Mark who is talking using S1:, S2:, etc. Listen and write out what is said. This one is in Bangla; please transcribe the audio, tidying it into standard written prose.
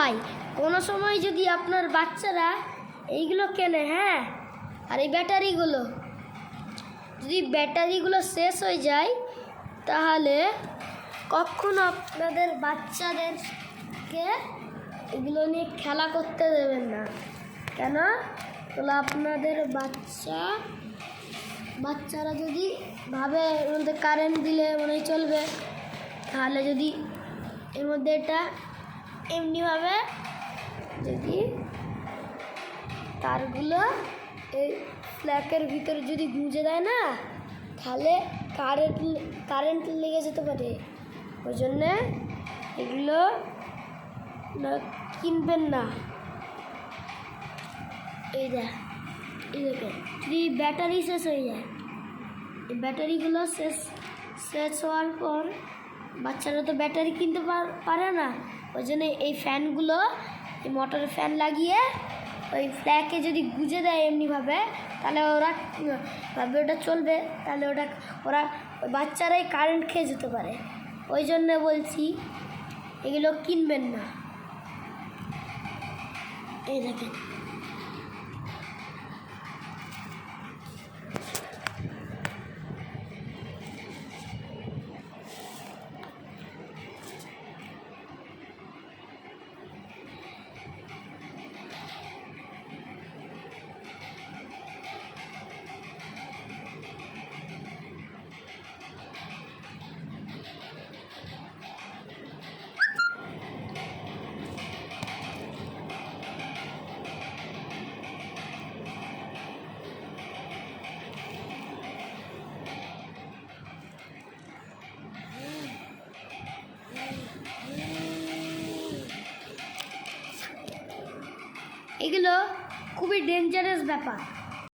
S1: ভাই, কোনো সময় যদি আপনার বাচ্চারা এইগুলো কেনে, হ্যাঁ, আর এই ব্যাটারিগুলো যদি ব্যাটারিগুলো শেষ হয়ে যায়, তাহলে কখনো আপনাদের বাচ্চাদেরকে এগুলো নিয়ে খেলা করতে দেবেন না। কেন? তাহলে আপনাদের বাচ্চারা যদি ভাবে এর মধ্যে কারেন্ট দিলে মনে হয় চলবে, তাহলে যদি এর মধ্যে এটা এমনিভাবে যদি তারগুলো এই প্লাগের ভিতরে যদি গুঁজে দেয় না, তাহলে কারেন্ট লেগে যেতে পারে। ওই জন্যে এগুলো কিনবেন না। এই দেখে যদি ব্যাটারি শেষ হয়ে যায়, এই ব্যাটারিগুলো শেষ হওয়ার পর বাচ্চারা তো ব্যাটারি কিনতে পারে না। ওই জন্য এই ফ্যানগুলো, এই মোটরের ফ্যান লাগিয়ে ওই ফ্ল্যাগে যদি গুঁজে দেয় এমনিভাবে, তাহলে ওরা ভাবে ওটা চলবে, তাহলে ওরা বাচ্চারাই কারেন্ট খেয়ে যেতে পারে। ওই জন্য বলছি এগুলো কিনবেন না। এই দেখেন, এগুলো খুবই ডেঞ্জারাস ব্যাপার।